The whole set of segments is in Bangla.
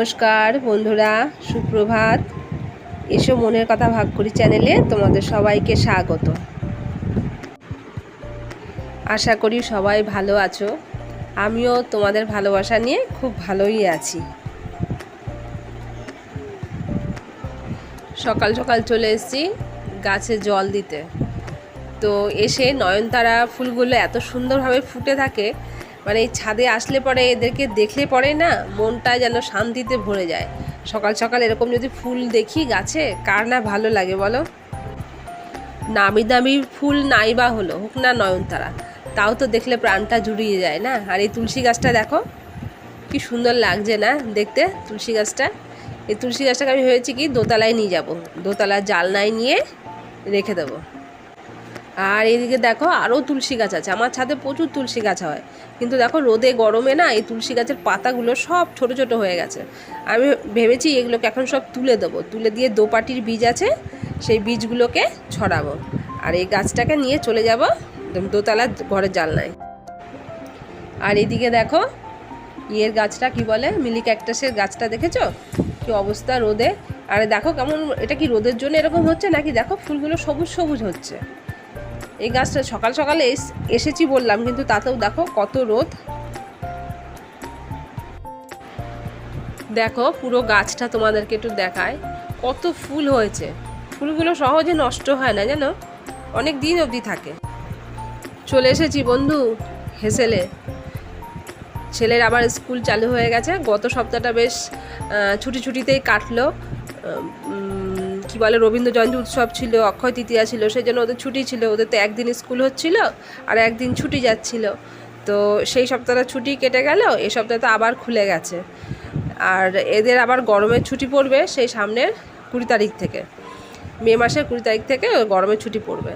নমস্কার বন্ধুরা, সুপ্রভাত। এসো মনের কথা ভাগ করি চ্যানেলে তোমাদের সবাইকে স্বাগত। আশা করি সবাই ভালো আছো। আমিও তোমাদের ভালোবাসা নিয়ে খুব ভালোই আছি। সকাল সকাল চলে এসেছি গাছে জল দিতে। তো এসে নয়নতারা ফুলগুলো এত সুন্দরভাবে ফুটে থাকে, মানে এই ছাদে আসলে পরে এদেরকে দেখলে পরে না মনটা যেন শান্তিতে ভরে যায়। সকাল সকাল এরকম যদি ফুল দেখি গাছে, কার না ভালো লাগে বলো। নামি দামি ফুল নাই বা হলো হোক না নয়নতারা, তাও তো দেখলে প্রাণটা জুড়িয়ে যায় না। আর এই তুলসী গাছটা দেখো কি সুন্দর লাগছে না দেখতে তুলসী গাছটা। এই তুলসী গাছটাকে আমি ভেবেছি কি দোতলায় নিয়ে যাব, দোতলার জালনায় নিয়ে রেখে দেবো। আর এইদিকে দেখো আরও তুলসী গাছ আছে, আমার ছাদে প্রচুর তুলসী গাছ হয়, কিন্তু দেখো রোদে গরমে না এই তুলসী গাছের পাতাগুলো সব ছোট ছোট হয়ে গেছে। আমি ভেবেছি এগুলোকে এখন সব তুলে দেবো, তুলে দিয়ে দোপাটির বীজ আছে সেই বীজগুলোকে ছড়াবো। আর এই গাছটাকে নিয়ে চলে যাব দোতলার ঘরের জানলায়। আর এইদিকে দেখো ইয়ের গাছটা কি বলে, মিলি ক্যাকটাসের গাছটা দেখেছো কি অবস্থা রোদে। আর দেখো কেমন, এটা কি রোদের জন্য এরকম হচ্ছে নাকি দেখো ফুলগুলো সবুজ সবুজ হচ্ছে। এই গাছটা সকাল সকালে এসেছি বললাম, কিন্তু তাতেও দেখো কত রোদ। দেখো পুরো গাছটা তোমাদেরকে একটু দেখায়, কত ফুল হয়েছে। ফুলগুলো সহজে নষ্ট হয় না জানো, অনেক দিন অবধি থাকে। চলে এসেছি বন্ধু হেসেলে। ছেলের আবার স্কুল চালু হয়ে গেছে, গত সপ্তাহটা বেশ ছুটিতেই কাটলো। কি বলে রবীন্দ্র জয়ন্তী উৎসব ছিল, অক্ষয় তৃতীয়া ছিল, সেই জন্য ওদের ছুটি ছিল। ওদের তো একদিন স্কুল হচ্ছিল আর একদিন ছুটি যাচ্ছিল। তো সেই সপ্তাহটা ছুটি কেটে গেল, এই সপ্তাহে তো আবার খুলে গেছে। আর এদের আবার গরমের ছুটি পড়বে সেই সামনের 20 তারিখ থেকে, মে মাসের 20 তারিখ থেকে গরমের ছুটি পড়বে।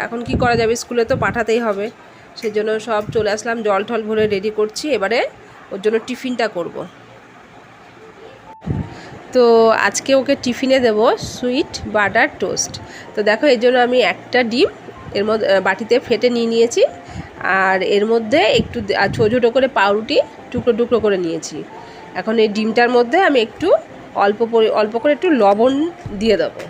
এখন কি করা যাবে, স্কুলে তো পাঠাতেই হবে। সেই জন্য সব চলে আসলাম, জল টল ভরে রেডি করছি। এবারে ওর জন্য টিফিনটা করব। তো আজকে ওকে টিফিনে দেব সুইট বাটার টোস্ট। তো দেখো এর জন্য আমি একটা ডিম এর মধ্যে বাটিতে ফেটে নিয়েছি, আর এর মধ্যে একটু ছোটো ছোটো করে পাউরুটি টুকরো টুকরো করে নিয়েছি। এখন এই ডিমটার মধ্যে আমি একটু অল্প করে একটু লবণ দিয়ে দেবো।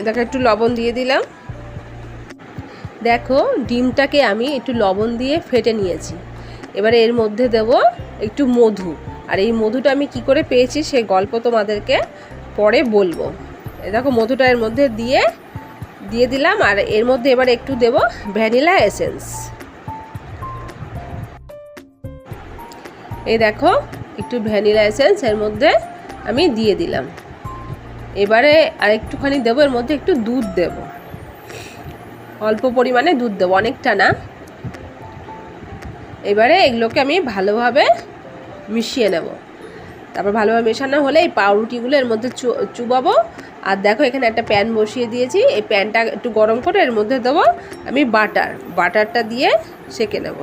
দেখো একটু লবণ দিয়ে দিলাম। দেখো ডিমটাকে আমি একটু লবণ দিয়ে ফেটে নিয়েছি। এবারে এর মধ্যে দেব একটু মধু। আর এই মধুটা আমি কি করে পেয়েছি সেই গল্প তোমাদেরকে পরে বলবো। দেখো মধুটা এর মধ্যে দিয়ে দিলাম। আর এর মধ্যে এবার একটু দেব ভ্যানিলা এসেন্স। এই দেখো একটু ভ্যানিলা এসেন্স এর মধ্যে আমি দিয়ে দিলাম। এবারে আর একটুখানি দেবো, এর মধ্যে একটু দুধ দেব, অল্প পরিমাণে দুধ দেবো, অনেকটা না। এবারে এগুলোকে আমি ভালোভাবে মিশিয়ে নেব। তারপর ভালোভাবে মেশানো হলে এই পাউরুটিগুলো এর মধ্যে চুবাবো। আর দেখো এখানে একটা প্যান বসিয়ে দিয়েছি, এই প্যানটা একটু গরম করে এর মধ্যে দেবো আমি বাটারটা দিয়ে সেঁকে নেব।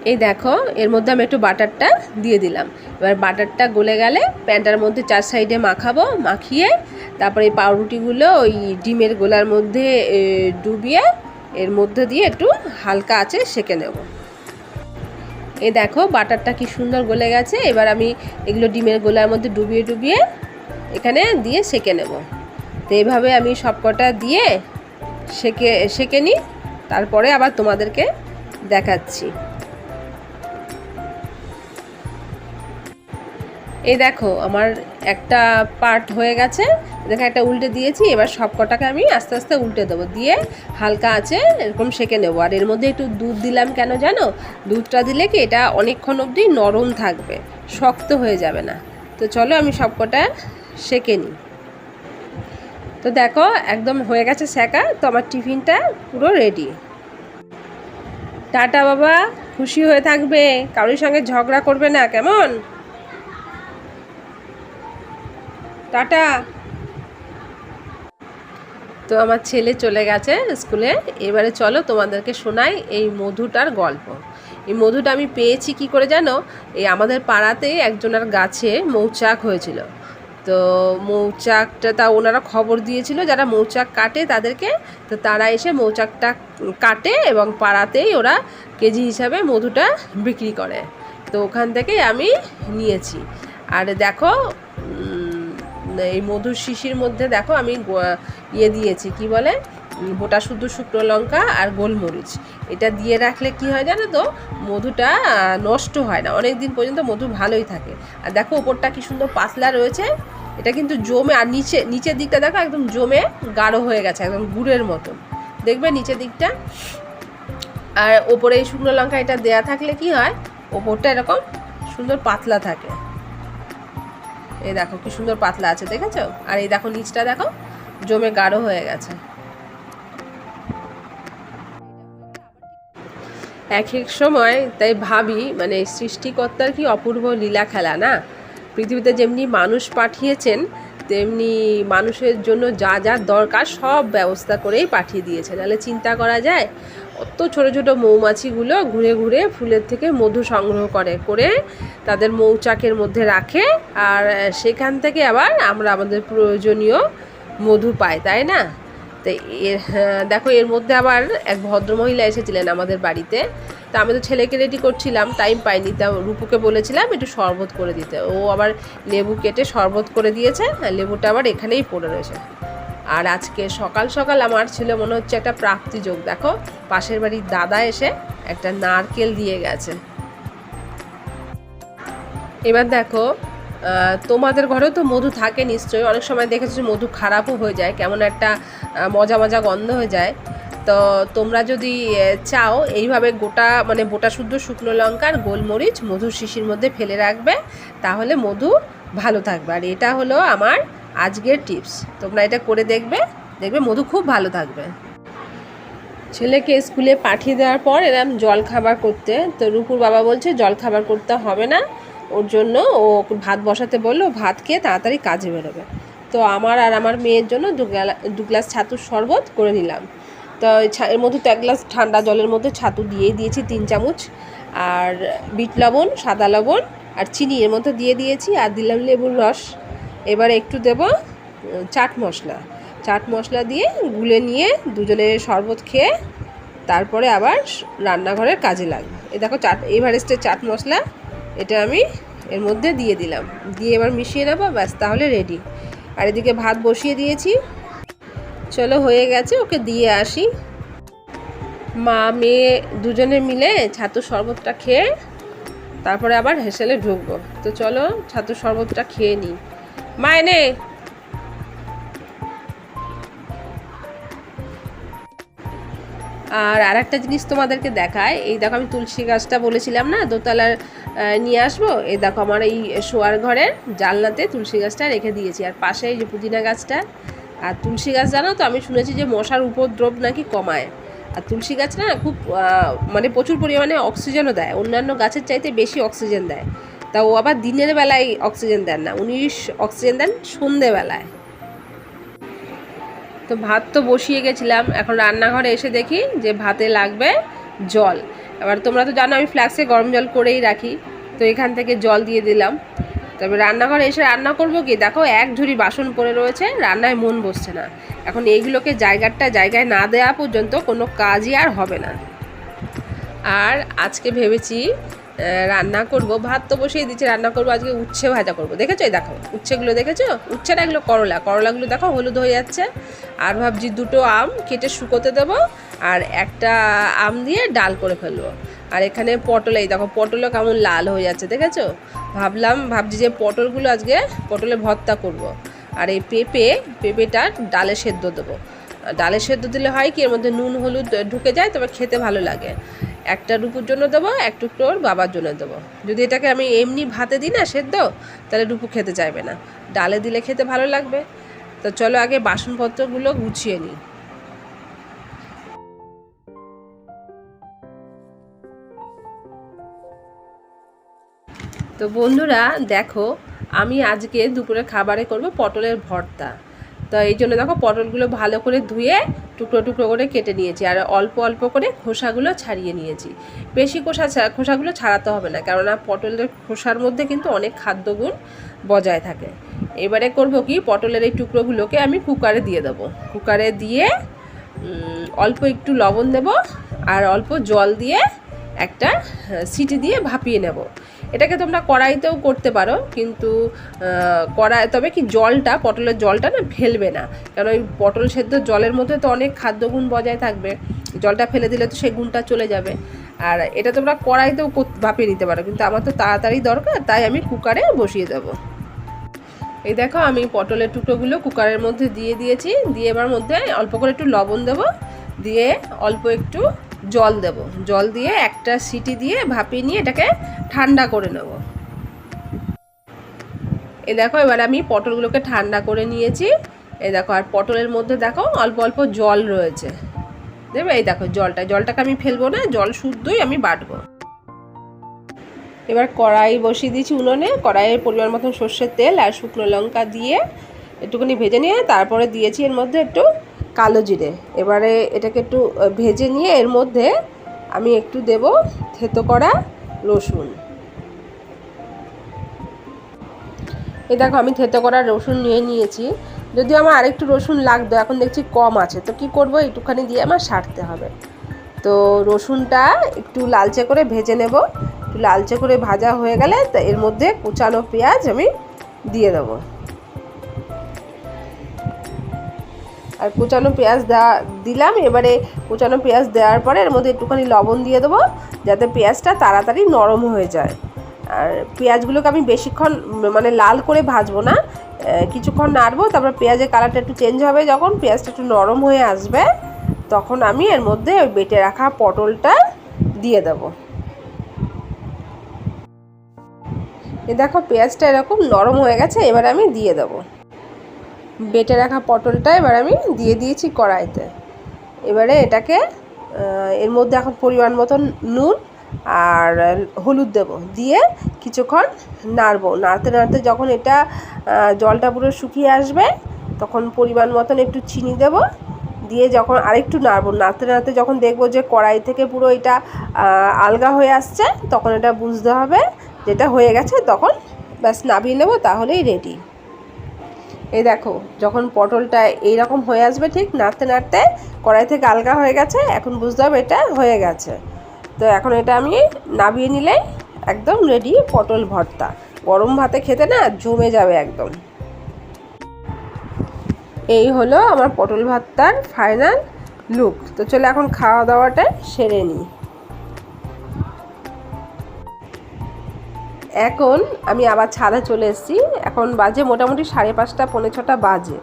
এই দেখো এর মধ্যে আমি একটু বাটারটা দিয়ে দিলাম। এবার বাটারটা গলে গেলে প্যানটার মধ্যে 4 সাইডে মাখাবো, মাখিয়ে তারপরে এই পাউরুটিগুলো ওই ডিমের গোলার মধ্যে ডুবিয়ে এর মধ্যে দিয়ে একটু হালকা আঁচে সেঁকে নেব। এই দেখো বাটারটা কি সুন্দর গলে গেছে। এবার আমি এগুলো ডিমের গোলার মধ্যে ডুবিয়ে এখানে দিয়ে সেঁকে নেব। তো এইভাবে আমি সবকটা দিয়ে সেঁকে নিই, তারপরে আবার তোমাদেরকে দেখাচ্ছি। এই দেখো আমার একটা পার্ট হয়ে গেছে, দেখো একটা উল্টে দিয়েছি। এবার সব কটাকে আমি আস্তে আস্তে উল্টে দেবো, দিয়ে হালকা আছে এরকম সেঁকে নেবো। আর এর মধ্যে একটু দুধ দিলাম কেন জানো, দুধটা দিলে কি এটা অনেকক্ষণ অবধি নরম থাকবে, শক্ত হয়ে যাবে না। তো চলো আমি সব কটা সেঁকে নিই। তো দেখো একদম হয়ে গেছে সেঁকা। তো আমার টিফিনটা পুরো রেডি। টাটা বাবা, খুশি হয়ে থাকবে, কারোর সঙ্গে ঝগড়া করবে না, কেমন? টাটা। তো আমার ছেলে চলে গেছে স্কুলে। এবারে চলো তোমাদেরকে শোনাই এই মধুটার গল্প। এই মধুটা আমি পেয়েছি কি করে জানো, এই আমাদের পাড়াতে একজনের গাছে মৌচাক হয়েছিল। তো মৌচাকটা তা ওনারা খবর দিয়েছিল যারা মৌচাক কাটে তাদেরকে। তো তারা এসে মৌচাকটা কাটে এবং পাড়াতেই ওরা কেজি হিসাবে মধুটা বিক্রি করে। তো ওখান থেকেই আমি নিয়েছি। আর দেখো এই মধুর শিশির মধ্যে দেখো আমি দিয়েছি, কি বলে, গোটা শুধু শুকনো লঙ্কা আর গোলমরিচ। এটা দিয়ে রাখলে কি হয় জানো তো, মধুটা নষ্ট হয় না, অনেক দিন পর্যন্ত মধু ভালোই থাকে। আর দেখো ওপরটা কি সুন্দর পাতলা রয়েছে, এটা কিন্তু জমে, আর নিচের দিকটা দেখো একদম জমে গাঢ় হয়ে গেছে, একদম গুড়ের মতন দেখবে নিচের দিকটা। আর ওপরে এই শুকনো লঙ্কা এটা দেয়া থাকলে কি হয়, ওপরটা এরকম সুন্দর পাতলা থাকে। এই দেখো কি সুন্দর পাতলা আছে, দেখেছো? আর এই দেখো নিচটা দেখো জমে গাঢ় হয়ে গেছে। এক এক সময় তাই ভাবি, মানে সৃষ্টিকর্তার কি অপূর্ব লীলা খেলা না। পৃথিবীতে যেমনি মানুষ পাঠিয়েছেন, তেমনি মানুষের জন্য যা যা দরকার সব ব্যবস্থা করেই পাঠিয়ে দিয়েছে। নাহলে চিন্তা করা যায়, অত ছোট ছোট মৌমাছিগুলো ঘুরে ঘুরে ফুলের থেকে মধু সংগ্রহ করে তাদের মৌচাকের মধ্যে রাখে, আর সেখান থেকে আবার আমরা আমাদের প্রয়োজনীয় মধু পাই, তাই না? তো দেখো এর মধ্যে আবার এক ভদ্রমহিলা এসেছিলেন আমাদের বাড়িতে। তা আমি তো ছেলেকে রেডি করছিলাম, টাইম পাইনি, তা রূপুকে বলেছিলাম একটু শরবত করে দিতে। ও আবার লেবু কেটে শরবত করে দিয়েছে, আর লেবুটা আবার এখানেই পড়ে রয়েছে। আর আজকে সকাল সকাল আমার ছিল মনে হচ্ছে একটা প্রাপ্তিযোগ। দেখো পাশের বাড়ির দাদা এসে একটা নারকেল দিয়ে গেছে। এবার দেখো তোমাদের ঘরেও তো মধু থাকে নিশ্চয়ই, অনেক সময় দেখেছো মধু খারাপও হয়ে যায়, কেমন একটা মজা মজা গন্ধ হয়ে যায়। তো তোমরা যদি চাও এইভাবে গোটা শুদ্ধ শুকনো লঙ্কা আর গোলমরিচ মধুর শিশির মধ্যে ফেলে রাখবে, তাহলে মধু ভালো থাকবে। আর এটা হলো আমার আজকের টিপস, তোমরা এটা করে দেখবে মধু খুব ভালো থাকবে। ছেলেকে স্কুলে পাঠিয়ে দেওয়ার পর এরম জল খাবার করতে, তো রূপুর বাবা বলছে জল খাবার করতে হবে না, ওর জন্য ও ভাত বসাতে বললো, ভাত খেয়ে তাড়াতাড়ি কাজে বেরোবে। তো আমার আর আমার মেয়ের জন্য দু গ্লাস ছাতুর শরবত করে নিলাম। তো এর মধ্যে তো 1 গ্লাস ঠান্ডা জলের মধ্যে ছাতু দিয়েই দিয়েছি 3 চামচ, আর বিট লবণ, সাদা লবণ আর চিনি এর মধ্যে দিয়ে দিয়েছি, আর দিলাম লেবুর রস। এবারে একটু দেব চাট মশলা দিয়ে গুলে নিয়ে দুজনে শরবত খেয়ে তারপরে আবার রান্নাঘরের কাজে লাগবে। এই দেখো এভারেস্টের চাট মশলা, এটা আমি এর মধ্যে দিয়ে দিলাম, দিয়ে এবার মিশিয়ে নেবো, ব্যাস তাহলে রেডি। আর এদিকে ভাত বসিয়ে দিয়েছি, চলো হয়ে গেছে, ওকে দিয়ে আসি। মা মেয়ে দুজনে মিলে ছাতুর শরবতটা খেয়ে তারপরে আবার হেসেলে ঢুকবো। তো চলো ছাতুর শরবতটা খেয়ে নিই। মা এনে আর একটা জিনিস তোমাদেরকে দেখায়, এই দেখো আমি তুলসী গাছটা বলেছিলাম না দোতলার নিয়ে আসবো, এই দেখো আমার এই শোয়ার ঘরের জানলাতে তুলসী গাছটা রেখে দিয়েছি, আর পাশে এই যে পুদিনা গাছটা। আর তুলসী গাছ জানো তো, আমি শুনেছি যে মশার উপদ্রব নাকি কমায়। আর তুলসী গাছ না খুব মানে প্রচুর পরিমাণে অক্সিজেনও দেয়, অন্যান্য গাছের চাইতে বেশি অক্সিজেন দেয়। তা ও আবার দিনের বেলায় অক্সিজেন দেন না, উনি অক্সিজেন দেন সন্ধেবেলায়। তো ভাত তো বসিয়ে গেছিলাম, এখন রান্নাঘরে এসে দেখি যে ভাতে লাগবে জল। এবার তোমরা তো জানো আমি ফ্লাক্সে গরম জল করেই রাখি, তো এখান থেকে জল দিয়ে দিলাম। তবে রান্নাঘরে এসে রান্না করব কি, দেখো এক ঝুড়ি বাসন পড়ে রয়েছে, রান্নায় মন বসছে না। এখন এইগুলোকে জায়গায় না দেওয়া পর্যন্ত কোনো কাজই আর হবে না। আর আজকে ভেবেছি রান্না করব, ভাত তো বসিয়ে দিচ্ছি, রান্না করব আজকে উচ্ছে ভাজা করব। দেখেছো এই দেখো উচ্ছেগুলো, দেখেছো উচ্ছেটা, এগুলো করলাগুলো দেখো হলুদ হয়ে যাচ্ছে। আর ভাবছি 2টো আম কেটে শুকোতে দেবো, আর একটা আম দিয়ে ডাল করে ফেলবো। আর এখানে পটল, এই দেখো পটলও কেমন লাল হয়ে যাচ্ছে, দেখেছো? ভাবছি যে পটলের ভর্তা করব। আর এই পেঁপেটা ডালে সেদ্ধ দেবো। ডালে সেদ্ধ দিলে হয় কি, এর মধ্যে নুন হলুদ ঢুকে যায়, তবে খেতে ভালো লাগে। একটা রূপুর জন্য দেবো, এক টুকরো ওর বাবার জন্য দেবো। যদি এটাকে আমি এমনি ভাতে দিই না সেদ্ধ, তাহলে রূপু খেতে চাইবে না, ডালে দিলে খেতে ভালো লাগবে। তো চলো আগে বাসনপত্রগুলো গুছিয়ে নিই। তো বন্ধুরা দেখো, আমি আজকে দুপুরে খাবারে করব পটলের ভর্তা। তো এই জন্য দেখো পটলগুলো ভালো করে ধুয়ে টুকরো টুকরো করে কেটে নিয়েছি, আর অল্প অল্প করে খোসাগুলো ছাড়িয়ে নিয়েছি। বেশি খোসাগুলো ছাড়াতে হবে না, কেননা পটলের খোসার মধ্যে কিন্তু অনেক খাদ্যগুণ বজায় থাকে। এবারে করব কি, পটলের এই টুকরোগুলোকে আমি কুকারে দিয়ে দেবো। কুকারে দিয়ে অল্প একটু লবণ দেব আর অল্প জল দিয়ে একটা সিটি দিয়ে ভাপিয়ে নেব। এটাকে তোমরা কড়াইতেও করতে পারো, কিন্তু কড়াই তবে কি জলটা, পটলের জলটা না ফেলবে না, কারণ ওই পটল সেদ্ধ জলের মধ্যে তো অনেক খাদ্যগুণ বজায় থাকবে, জলটা ফেলে দিলে তো সেই গুণটা চলে যাবে। আর এটা তোমরা কড়াইতেও ভাপিয়ে নিতে পারো, কিন্তু আমার তো তাড়াতাড়ি দরকার, তাই আমি কুকারে বসিয়ে দেবো। এই দেখো আমি পটলের টুকরোগুলো কুকারের মধ্যে দিয়ে দিয়েছি, দিয়ে এবার মধ্যে অল্প করে একটু লবণ দেবো, দিয়ে অল্প একটু জল দেব, জল দিয়ে একটা সিটি দিয়ে ভাপিয়ে নিয়ে এটাকে ঠান্ডা করে নেব। এই দেখো এবার আমি পটলগুলোকে ঠান্ডা করে নিয়েছি। এই দেখো আর পটলের মধ্যে দেখো অল্প অল্প জল রয়েছে, দেবে? এই দেখো জলটাকে আমি ফেলবো না, জল শুদ্ধই আমি বাটবো। এবার কড়াই বসিয়ে দিয়েছি উনুনে, কড়াইয়ের পরিমাণ মতন সর্ষের তেল আর শুকনো লঙ্কা দিয়ে একটুখানি ভেজে নিয়ে তারপরে দিয়েছি এর মধ্যে একটু কালো জিরে। এবারে এটাকে একটু ভেজে নিয়ে এর মধ্যে আমি একটু দেব থেতো করা রসুন। এই দেখো আমি থেতো করা রসুন নিয়ে নিয়েছি, যদিও আমার আরেকটু রসুন লাগতো, এখন দেখছি কম আছে, তো কি করব, একটুখানি দিয়ে আমার সারতে হবে। তো রসুনটা একটু লালচে করে ভেজে নেব, একটু লালচে করে ভাজা হয়ে গেলে এর মধ্যে কুচানো পেঁয়াজ আমি দিয়ে দেবো। আর কুচানো পেঁয়াজ দিলাম। এবারে কুচানো পেঁয়াজ দেওয়ার পরে এর মধ্যে একটুখানি লবণ দিয়ে দেবো, যাতে পেঁয়াজটা তাড়াতাড়ি নরম হয়ে যায়। আর পেঁয়াজগুলোকে আমি বেশিক্ষণ মানে লাল করে ভাজবো না, কিছুক্ষণ নাড়বো, তারপর পেঁয়াজের কালারটা একটু চেঞ্জ হবে, যখন পেঁয়াজটা একটু নরম হয়ে আসবে তখন আমি এর মধ্যে ওই বেটে রাখা পটলটা দিয়ে দেবো। এই দেখো পেঁয়াজটা এরকম নরম হয়ে গেছে, এবার আমি দিয়ে দেবো বেটে রাখা পটলটা। এবার আমি দিয়ে দিয়েছি কড়াইতে। এবারে এটাকে এর মধ্যে এখন পরিমাণ মতন নুন আর হলুদ দেব, দিয়ে কিছুক্ষণ নাড়বো। নাড়তে নাড়তে যখন এটা জলটা পুরো শুকিয়ে আসবে তখন পরিমাণ মতন একটু চিনি দেব, দিয়ে যখন আরেকটু নাড়বো, নাড়তে নাড়তে যখন দেখবো যে কড়াই থেকে পুরো এটা আলগা হয়ে আসছে, তখন এটা বুঝতে হবে যেটা হয়ে গেছে, তখন ব্যাস নামিয়ে নেব, তাহলেই রেডি। এই দেখো যখন পটলটা এইরকম হয়ে আসবে, ঠিক নাড়তে নাড়তে কড়াই থেকে আলগা হয়ে গেছে, এখন বুঝতে হবে এটা হয়ে গেছে। তো এখন এটা আমি নামিয়ে নিলে একদম রেডি পটল ভর্তা। গরম ভাতে খেতে না জমে যাবে একদম। এই হলো আমার পটল ভর্তার ফাইনাল লুক। তো চলো এখন খাওয়া দাওয়াটা সেরে নিই। এখন আমি আবার ছাদে চলে এসেছি, এখন বাজে মোটামুটি 5:30 পৌনে 6টা বাজে।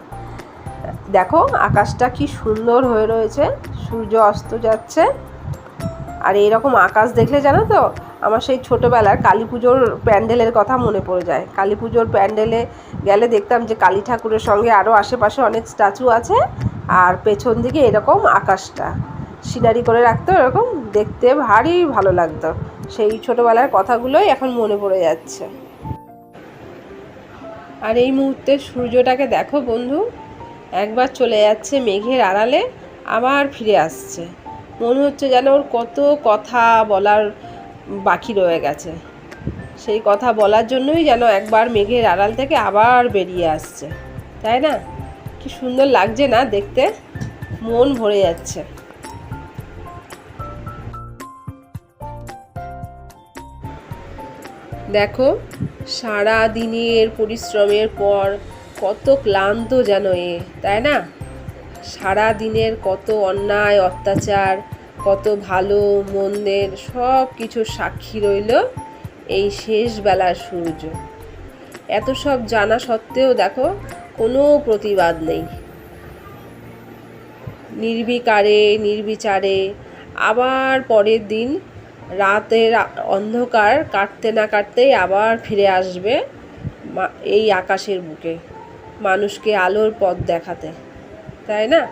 দেখো আকাশটা কি সুন্দর হয়ে রয়েছে, সূর্য অস্ত যাচ্ছে। আর এইরকম আকাশ দেখলে জানো তো আমার সেই ছোটোবেলার কালী পুজোর প্যান্ডেলের কথা মনে পড়ে যায়। কালী পুজোর প্যান্ডেলে গেলে দেখতাম যে কালী ঠাকুরের সঙ্গে আরও আশেপাশে অনেক স্ট্যাচু আছে, আর পেছন দিকে এরকম আকাশটা সিনারি করে রাখতো, এরকম দেখতে ভারী ভালো লাগতো। সেই ছোটোবেলার কথাগুলোই এখন মনে পড়ে যাচ্ছে। আর এই মুহূর্তে সূর্যটাকে দেখো বন্ধু, একবার চলে যাচ্ছে মেঘের আড়ালে, আবার ফিরে আসছে। মনে হচ্ছে যেন ওর কত কথা বলার বাকি রয়ে গেছে, সেই কথা বলার জন্যই যেন একবার মেঘের আড়াল থেকে আবার বেরিয়ে আসছে, তাই না? কি সুন্দর লাগছে না দেখতে, মন ভরে যাচ্ছে। দেখো সারা দিনের পরিশ্রমের পর কত ক্লান্ত যেন তাই না? সারা দিনের কত অন্যায় অত্যাচার, কত ভালো মন্দের সব কিছুর সাক্ষী রইল এই শেষ বেলার সূর্য। এত সব জানা সত্ত্বেও দেখো কোনো প্রতিবাদ নেই, নির্বিকারে নির্বিচারে আবার পরের দিন রাতের অন্ধকার কাটতে না কাটতেই আবার ফিরে আসবে এই আকাশের বুকে মানুষকে আলোর পথ দেখাতে, তাই না?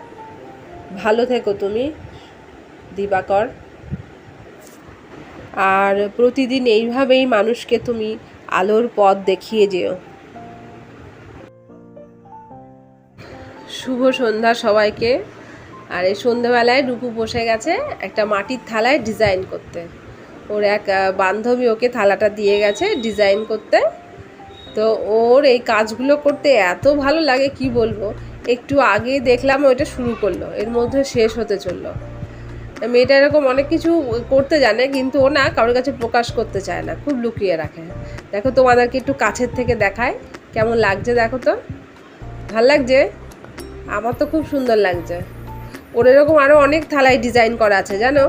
ভালো থেকো তুমি দিবাকর, আর প্রতিদিন এইভাবেই মানুষকে তুমি আলোর পথ দেখিয়ে যেও। শুভ সন্ধ্যা সবাইকে। আর এই সন্ধ্যাবেলায় রূপু বসে গেছে একটা মাটির থালায় ডিজাইন করতে, ওর এক বান্ধবী ওকে থালাটা দিয়ে গেছে ডিজাইন করতে। তো ওর এই কাজগুলো করতে এত ভালো লাগে কি বলবো, একটু আগে দেখলাম ওইটা শুরু করলো, এর মধ্যে শেষ হতে চললো। মেয়েটা এরকম অনেক কিছু করতে জানে, কিন্তু ও না কারোর কাছে প্রকাশ করতে চায় না, খুব লুকিয়ে রাখে। দেখো তোমাদেরকে একটু কাছের থেকে দেখায়, কেমন লাগছে দেখো তো, ভাল লাগছে? আমার তো খুব সুন্দর লাগছে। ওর এরকম আরও অনেক থালায় ডিজাইন করা আছে জানো।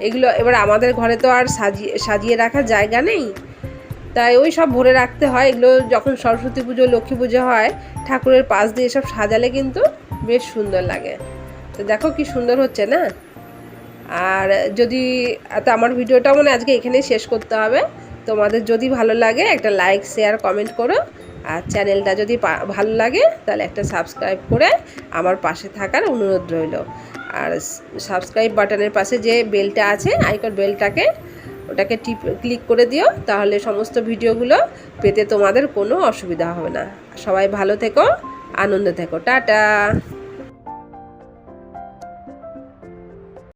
এগুলো এবার আমাদের ঘরে তো আর সাজিয়ে রাখার জায়গা নেই, তাই ওই সব ভরে রাখতে হয়। এগুলো যখন সরস্বতী পুজো, লক্ষ্মী পুজো হয়, ঠাকুরের পাশ দিয়ে সব সাজালে কিন্তু বেশ সুন্দর লাগে। তো দেখো কি সুন্দর হচ্ছে না। আর যদি আমার ভিডিওটা আজকে এখানেই শেষ করতে হবে। তোমাদের যদি ভালো লাগে একটা লাইক, শেয়ার, কমেন্ট করো। আর চ্যানেলটা যদি ভালো লাগে তাহলে একটা সাবস্ক্রাইব করে আমার পাশে থাকার অনুরোধ রইল। আর সাবস্ক্রাইব বাটনের পাশে যে বেলটা আছে, আইকন বেলটাকে, ওটাকে ক্লিক করে দিও, তাহলে সমস্ত ভিডিওগুলো পেতে তোমাদের কোনো অসুবিধা হবে না। সবাই ভালো থেকো, আনন্দে থেকো, টাটা।